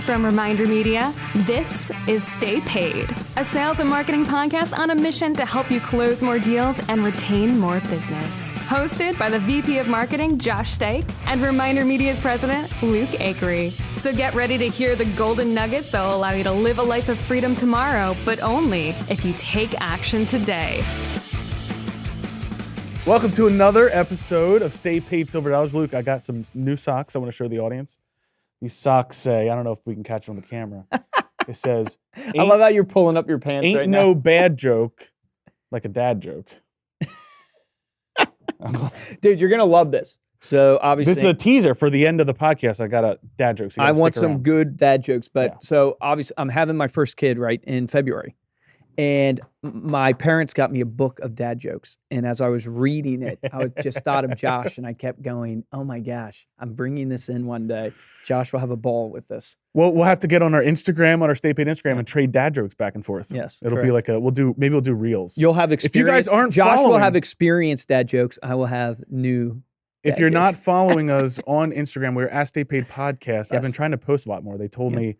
From Reminder Media, this is Stay Paid, a sales and marketing podcast on a mission to help you close more deals and retain more business. Hosted by the VP of Marketing, Josh Stake, and Reminder Media's president, Luke Akery. So get ready to hear the golden nuggets that will allow you to live a life of freedom tomorrow, but only if you take action today. Welcome to another episode of Stay Paid Silver Dollars. Luke, I got some new socks I want to show the audience. These socks say, I don't know if we can catch it on the camera. It says, I love how you're pulling up your pants right now. Ain't no bad joke like a dad joke. Dude, you're going to love this. So obviously, this is a teaser for the end of the podcast. I got a dad joke. So I want some around. good dad jokes. But Yeah. So obviously, I'm having my first kid right in February. And my parents got me a book of dad jokes. And as I was reading it, I just thought of Josh and I kept going, oh my gosh, I'm bringing this in one day. Josh will have a ball with this. Well, we'll have to get on our Instagram, on our Stay Paid Instagram, and trade dad jokes back and forth. Yes, It'll correct. be like maybe we'll do reels. You'll have experience. If you guys aren't Josh will following- have experienced dad jokes. I will have new If dad you're jokes. not following us on Instagram, we're at Stay Paid Podcast. I've Yes. been trying to post a lot more. They told me,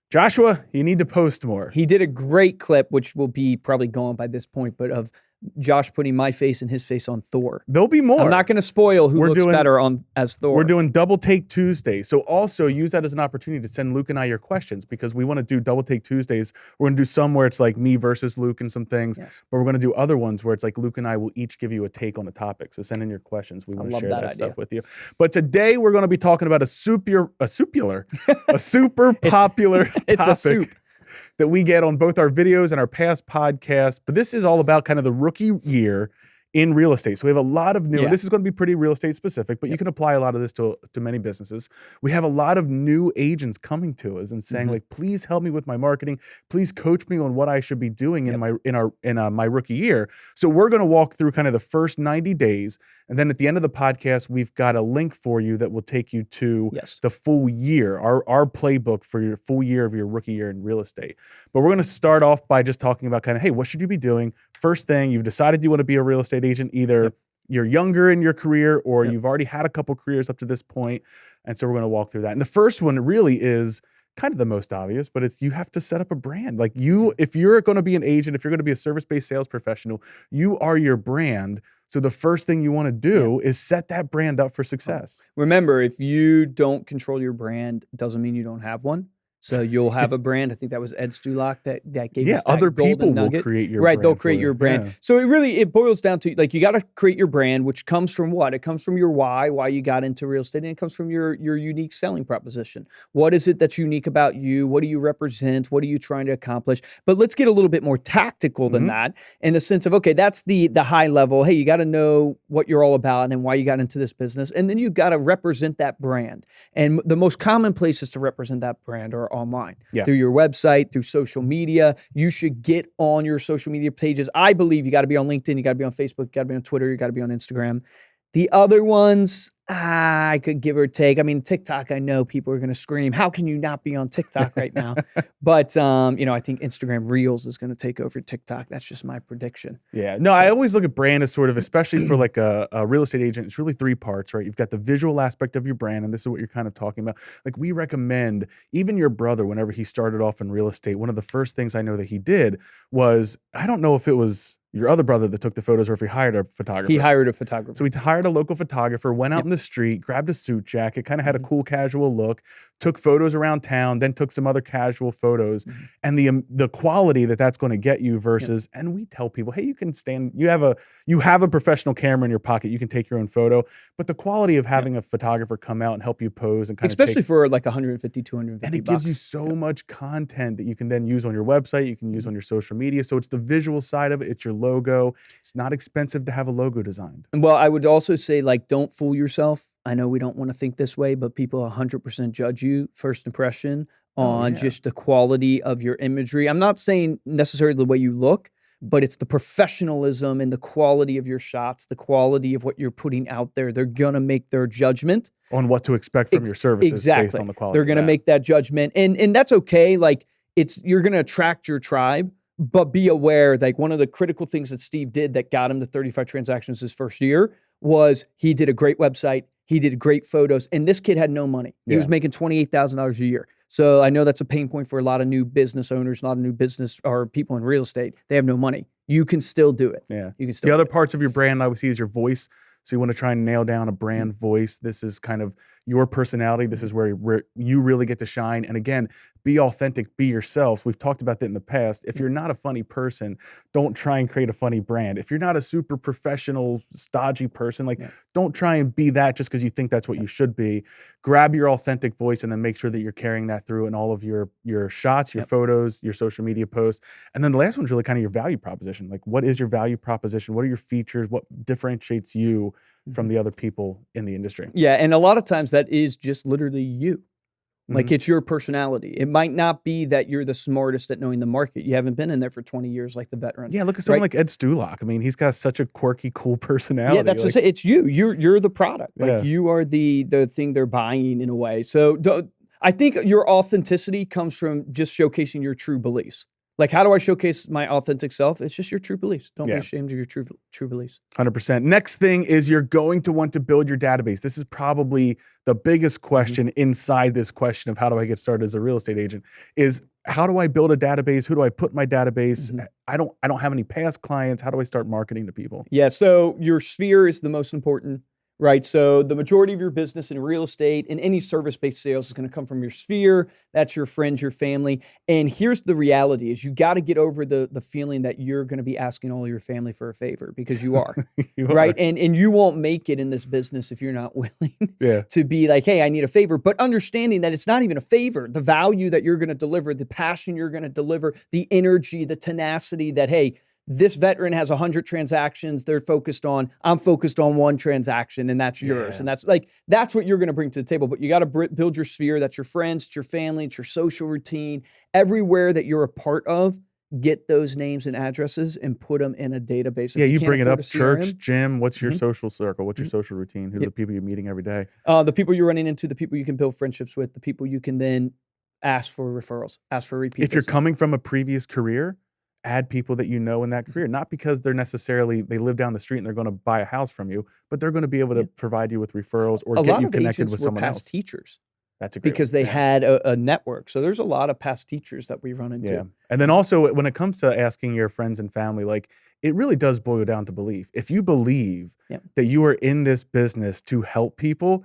Joshua, you need to post more. He did a great clip, which will be probably gone by this point, but of Josh putting my face and his face on Thor. There'll be more. I'm not going to spoil who We're looks doing- better as Thor. We're doing Double Take Tuesday. So also use that as an opportunity to send Luke and I your questions because we want to do Double Take Tuesdays. We're going to do some where it's like me versus Luke and some things, Yes. but we're going to do other ones where it's like Luke and I will each give you a take on a topic. So send in your questions. We want to love share that that idea. stuff with you. But today we're going to be talking about a super popular It's a topic soup. that we get on both our videos and our past podcasts. But this is all about kind of the rookie year in real estate. So we have a lot of new, Yeah. this is going to be pretty real estate specific, but you can apply a lot of this to many businesses. We have a lot of new agents coming to us and saying like, please help me with my marketing. Please coach me on what I should be doing in my rookie year. So we're going to walk through kind of the first 90 days. And then at the end of the podcast, we've got a link for you that will take you to the full year, our playbook for your full year of your rookie year in real estate. But we're going to start off by just talking about kind of, hey, what should you be doing? First thing, you've decided you want to be a real estate agent. Either you're younger in your career or you've already had a couple careers up to this point. And so we're going to walk through that. And the first one really is kind of the most obvious, but it's you have to set up a brand. Like if you're going to be an agent, if you're going to be a service-based sales professional, you are your brand. So the first thing you want to do is set that brand up for success. Remember, if you don't control your brand, doesn't mean you don't have one. So you'll have a brand. I think that was Ed Stulak that gave us that other golden people will nugget. create your right, brand they'll for create you. your brand. Yeah. So it boils down to like you got to create your brand, which comes from what? It comes from your why you got into real estate, and it comes from your unique selling proposition. What is it that's unique about you? What do you represent? What are you trying to accomplish? But let's get a little bit more tactical than that in the sense of, okay, that's the high level. Hey, you got to know what you're all about and why you got into this business. And then you've got to represent that brand. And the most common places to represent that brand are online. Yeah. Through your website, through social media. You should get on your social media pages. I believe you got to be on LinkedIn, you got to be on Facebook, you got to be on Twitter, you got to be on Instagram. The other ones, I could give or take. I mean, TikTok, I know people are going to scream, how can you not be on TikTok right now? But, I think Instagram Reels is going to take over TikTok. That's just my prediction. Yeah. No, I always look at brand as sort of, especially for like a real estate agent, it's really three parts, right? You've got the visual aspect of your brand, and this is what you're kind of talking about. Like we recommend, even your brother, whenever he started off in real estate, one of the first things I know that he did was, I don't know if it was your other brother that took the photos or if he hired a photographer. He hired a photographer. So he hired a local photographer, went out in the street, grabbed a suit jacket, kind of had a cool casual look, took photos around town, then took some other casual photos. And the quality that's going to get you versus, and we tell people, hey, you can you have a professional camera in your pocket, you can take your own photo, but the quality of having a photographer come out and help you pose and kind especially for like 150, 250 and it gives you so much content that you can then use on your website, you can use on your social media. So it's the visual side of it, it's your logo. It's not expensive to have a logo designed. Well, I would also say, like, don't fool yourself. I know we don't want to think this way, but people 100% judge you first impression on just the quality of your imagery. I'm not saying necessarily the way you look, but it's the professionalism and the quality of your shots, the quality of what you're putting out there. They're going to make their judgment on what to expect from your services based on the quality. They're going to make that judgment. And that's okay. Like, you're going to attract your tribe. But be aware, like one of the critical things that Steve did that got him to 35 transactions his first year was he did a great website. He did great photos. And this kid had no money. He was making $28,000 a year. So I know that's a pain point for a lot of new business owners, a lot of new business or people in real estate. They have no money. You can still do it. Yeah. You can still The other do it. parts of your brand I would see is your voice. So you want to try and nail down a brand voice. This is kind of your personality. This is where you really get to shine. And again, be authentic, be yourself. We've talked about that in the past. If you're not a funny person, don't try and create a funny brand. If you're not a super professional, stodgy person, like don't try and be that just because you think that's what you should be. Grab your authentic voice and then make sure that you're carrying that through in all of your shots, your photos, your social media posts. And then the last one's really kind of your value proposition. Like, what is your value proposition? What are your features? What differentiates you from the other people in the industry? Yeah, and a lot of times that is just literally you. Like it's your personality. It might not be that you're the smartest at knowing the market. You haven't been in there for 20 years like the veteran. Yeah, look at someone like Ed Stulak. I mean, he's got such a quirky, cool personality. Yeah, that's just it. It's you. You're the product. Like you are the thing they're buying in a way. So I think your authenticity comes from just showcasing your true beliefs. Like, how do I showcase my authentic self? It's just your true beliefs. Don't be ashamed of your true beliefs. 100%. Next thing is you're going to want to build your database. This is probably the biggest question inside this question of how do I get started as a real estate agent is how do I build a database? Who do I put in my database? I don't have any past clients. How do I start marketing to people? Yeah, so your sphere is the most important. Right. So the majority of your business in real estate and any service-based sales is going to come from your sphere. That's your friends, your family. And here's the reality is you got to get over the feeling that you're going to be asking all your family for a favor because you are. Right. And you won't make it in this business if you're not willing to be like, hey, I need a favor. But understanding that it's not even a favor, the value that you're going to deliver, the passion you're going to deliver, the energy, the tenacity that, hey, this veteran has 100 transactions I'm focused on one transaction and that's yours. And that's what you're going to bring to the table. But you got to build your sphere. That's your friends, it's your family, it's your social routine. Everywhere that you're a part of, get those names and addresses and put them in a database. Yeah, you bring it up, church, gym, what's your social circle? What's your social routine? Who are the people you're meeting every day? The people you're running into, the people you can build friendships with, the people you can then ask for referrals, ask for repeat business. If you're coming from a previous career, add people that you know in that career, not because they live down the street and they're going to buy a house from you, but they're going to be able to provide you with referrals or get you connected with someone else. Past teachers. That's a great because they had a network. So there's a lot of past teachers that we run into. Yeah. And then also when it comes to asking your friends and family, like it really does boil down to belief. If you believe that you are in this business to help people,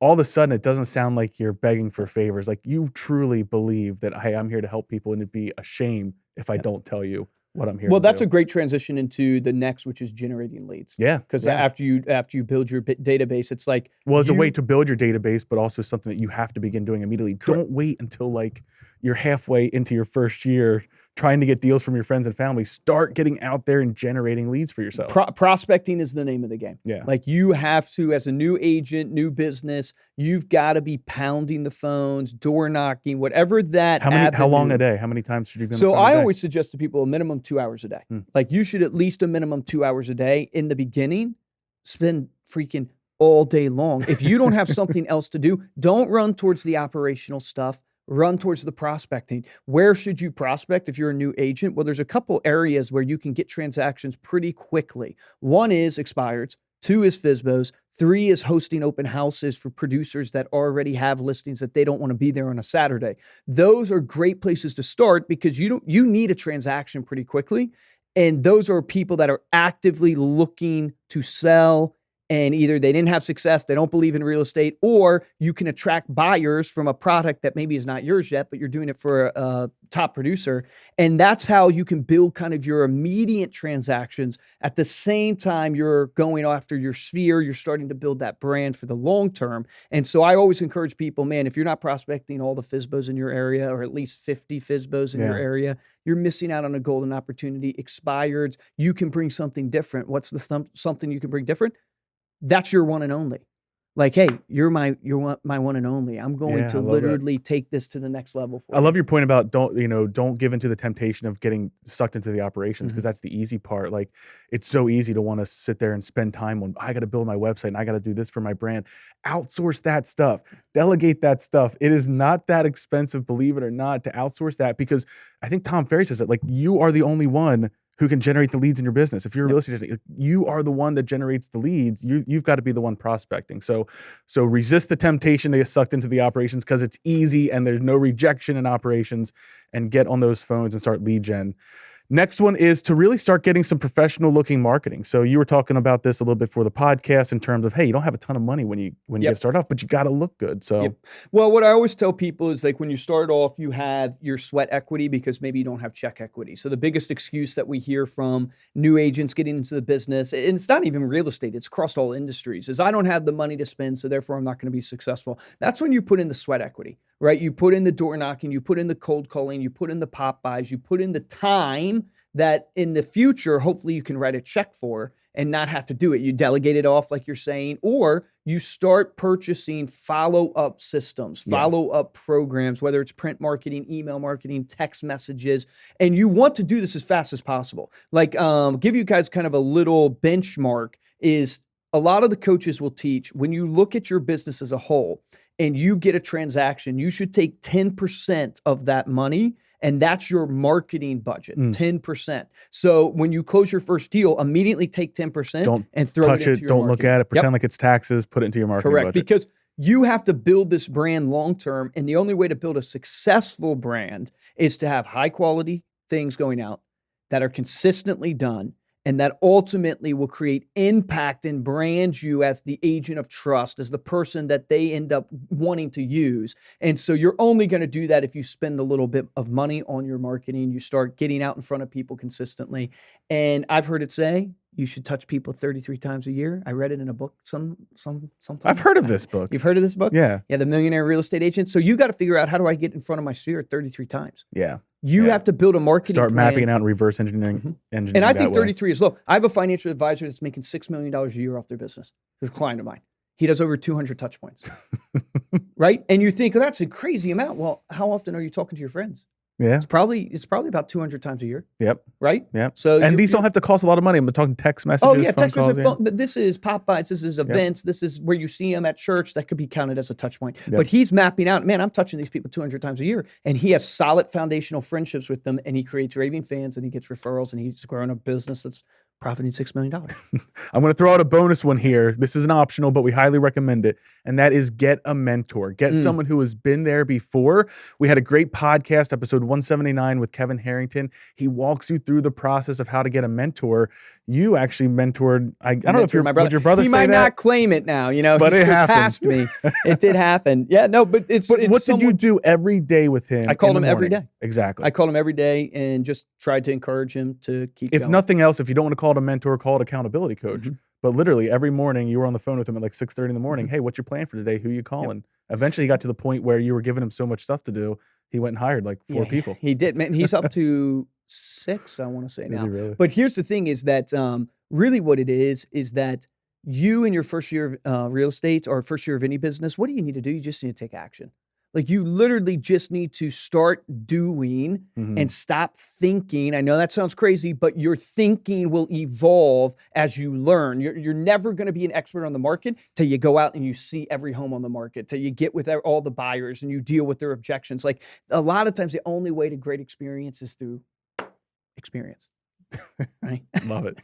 all of a sudden it doesn't sound like you're begging for favors. Like you truly believe that, hey, I'm here to help people and it'd be a shame if I don't tell you what I'm here to do. Well, that's a great transition into the next, which is generating leads. Yeah. Because after you build your database, it's like... Well, it's a way to build your database, but also something that you have to begin doing immediately. Correct. Don't wait until like you're halfway into your first year trying to get deals from your friends and family. Start getting out there and generating leads for yourself. Prospecting is the name of the game. Yeah. Like you have to, as a new agent, new business, you've got to be pounding the phones, door knocking, whatever that. How long a day? How many times should you be on the phone So I a day? always suggest to people a minimum 2 hours a day. Like you should at least a minimum 2 hours a day in the beginning. Spend freaking all day long. If you don't have something else to do, don't run towards the operational stuff. Run towards the prospecting. Where should you prospect if you're a new agent? Well, there's a couple areas where you can get transactions pretty quickly. One is expireds. 2 is FSBOs. 3 is hosting open houses for producers that already have listings that they don't want to be there on a Saturday. Those are great places to start because you need a transaction pretty quickly. And those are people that are actively looking to sell, and either they didn't have success, they don't believe in real estate, or you can attract buyers from a product that maybe is not yours yet, but you're doing it for a top producer. And that's how you can build kind of your immediate transactions. At the same time, you're going after your sphere, you're starting to build that brand for the long term. And so I always encourage people, man, if you're not prospecting all the FSBOs in your area, or at least 50 FSBOs in your area, you're missing out on a golden opportunity. Expireds, you can bring something different. What's the something you can bring different? That's your one and only. Like, hey, you're my one and only. I'm going to literally take this to the next level for you. I love your point about don't give into the temptation of getting sucked into the operations, because that's the easy part. Like it's so easy to want to sit there and spend time on, I got to build my website and I got to do this for my brand. Outsource that stuff. Delegate that stuff. It is not that expensive, believe it or not, to outsource that, because I think Tom Ferry says it, like you are the only one who can generate the leads in your business. If you're a real estate agent, you are the one that generates the leads. You've got to be the one prospecting. So resist the temptation to get sucked into the operations because it's easy and there's no rejection in operations, and get on those phones and start lead gen. Next one is to really start getting some professional looking marketing. So you were talking about this a little bit for the podcast in terms of, hey, you don't have a ton of money when you get started off, but you got to look good. So, well, what I always tell people is like when you start off, you have your sweat equity because maybe you don't have check equity. So the biggest excuse that we hear from new agents getting into the business, and it's not even real estate, it's across all industries, is I don't have the money to spend, so therefore I'm not going to be successful. That's when you put in the sweat equity, right? You put in the door knocking, you put in the cold calling, you put in the pop buys, you put in the time that in the future, hopefully you can write a check for and not have to do it. You delegate it off like you're saying, or you start purchasing follow-up systems, follow-up programs, whether it's print marketing, email marketing, text messages, and you want to do this as fast as possible. Like, give you guys kind of a little benchmark is a lot of the coaches will teach when you look at your business as a whole and you get a transaction, you should take 10% of that money, and that's your marketing budget, 10%. So when you close your first deal, immediately take 10% and throw touch it into it. your Don't marketing. look at it. Pretend like it's taxes. Put it into your marketing budget. Because you have to build this brand long-term, and the only way to build a successful brand is to have high-quality things going out that are consistently done, and that ultimately will create impact and brand you as the agent of trust, as the person that they end up wanting to use. And so you're only going to do that if you spend a little bit of money on your marketing. You start getting out in front of people consistently. And I've heard it say, you should touch people 33 times a year. I read it in a book sometime. I've heard of this book. You've heard of this book? Yeah. Yeah, The Millionaire Real Estate Agent. So you got to figure out, how do I get in front of my sphere 33 times? Yeah. You have to build a marketing Start plan. mapping out and reverse engineering. And I think 33 is low. I have a financial advisor that's making $6 million a year off their business. There's a client of mine. He does over 200 touch points. Right? And you think, that's a crazy amount. Well, how often are you talking to your friends? Yeah. It's probably about 200 times a year. Yep. Right? Yep. So these don't have to cost a lot of money. I'm talking text messages. Oh, yeah, phone text calls, messages. This is pop-bys. This is events. This is where you see them at church. That could be counted as a touch point. But he's mapping out, man, I'm touching these people 200 times a year. And he has solid foundational friendships with them. And he creates raving fans, and he gets referrals, and he's growing a business that's profiting $6 million. I'm going to throw out a bonus one here. This is an optional, but we highly recommend it. And that is get a mentor. Get someone who has been there before. We had a great podcast, episode 179 with Kevin Harrington. He walks you through the process of how to get a mentor. You actually mentored, I don't know if your brother He say might that? not claim it now, but he it surpassed me. It did happen. Yeah, no, but it's what did you do every day with him? I called him every day. Exactly. I called him every day and just tried to encourage him to keep going. If nothing else, if you don't want to call it a mentor, call it accountability coach. But literally every morning you were on the phone with him at like 6:30 in the morning. Hey, what's your plan for today? Who you calling? Eventually he got to the point where you were giving him so much stuff to do, he went and hired like 4 people. He did, man. He's up to 6, I want to say now. Is he really? But here's the thing is that really what it is that you in your first year of real estate or first year of any business, what do you need to do? You just need to take action. Like you literally just need to start doing and stop thinking. I know that sounds crazy, but your thinking will evolve as you learn. You're never going to be an expert on the market till you go out and you see every home on the market, till you get with all the buyers and you deal with their objections. Like a lot of times the only way to great experience is through experience. Right? Love it.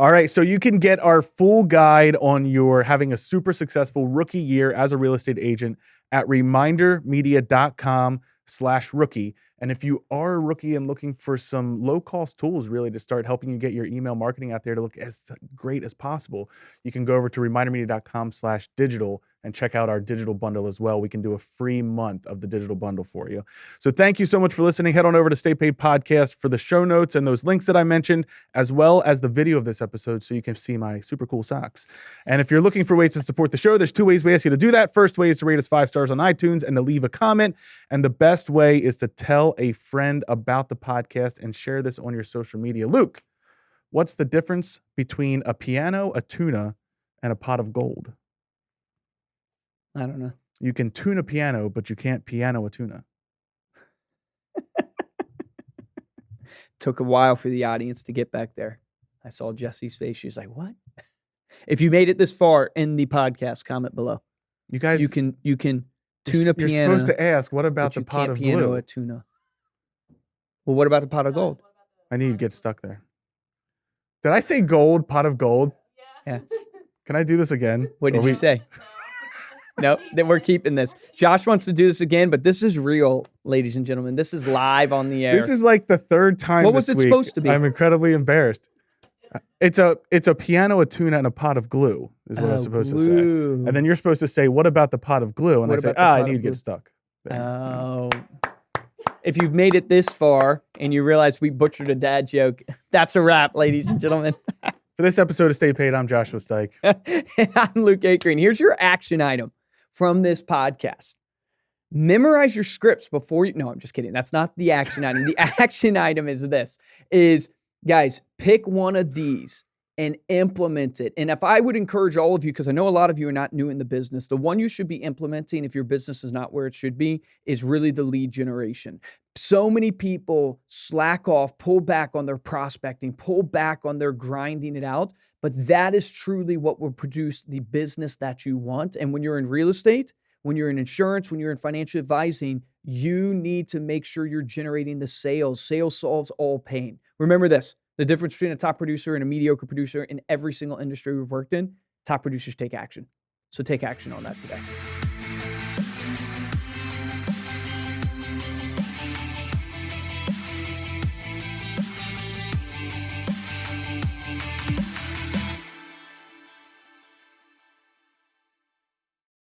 All right. So you can get our full guide on your having a super successful rookie year as a real estate agent at remindermedia.com/rookie. And if you are a rookie and looking for some low-cost tools really to start helping you get your email marketing out there to look as great as possible, you can go over to remindermedia.com/digital and check out our digital bundle as well. We can do a free month of the digital bundle for you. So thank you so much for listening. Head on over to Stay Paid Podcast for the show notes and those links that I mentioned, as well as the video of this episode so you can see my super cool socks. And if you're looking for ways to support the show, there's 2 ways we ask you to do that. First way is to rate us 5 stars on iTunes and to leave a comment. And the best way is to tell a friend about the podcast and share this on your social media. Luke, what's the difference between a piano, a tuna, and a pot of gold? I don't know. You can tune a piano, but you can't piano a tuna. Took a while for the audience to get back there. I saw Jesse's face. She was like, what? If you made it this far in the podcast, comment below. You guys, you can tune a piano. You're supposed to ask, what about the pot of piano blue? a tuna. Well, what about the pot of gold? I need to get stuck there. Did I say gold? Pot of gold? Yeah. Can I do this again? What did you say? No, that we're keeping this. Josh wants to do this again, but this is real, ladies and gentlemen. This is live on the air. This is like the third time. What was it supposed to be? I'm incredibly embarrassed. It's a piano, a tuna, and a pot of glue is what I was supposed to say. And then you're supposed to say, what about the pot of glue? And I say, I need to get stuck. Oh. If you've made it this far and you realize we butchered a dad joke, that's a wrap, ladies and gentlemen. For this episode of Stay Paid, I'm Joshua Stike. And I'm Luke Akreen. Here's your action item from this podcast. Memorize your scripts before you... No, I'm just kidding. That's not the action item. The action item is this, guys, pick one of these and implement it. And if I would encourage all of you, because I know a lot of you are not new in the business, the one you should be implementing if your business is not where it should be is really the lead generation. So many people slack off, pull back on their prospecting, pull back on their grinding it out, but that is truly what will produce the business that you want. And when you're in real estate, when you're in insurance, when you're in financial advising, you need to make sure you're generating the sales. Sales solves all pain. Remember this, the difference between a top producer and a mediocre producer in every single industry we've worked in, top producers take action. So take action on that today.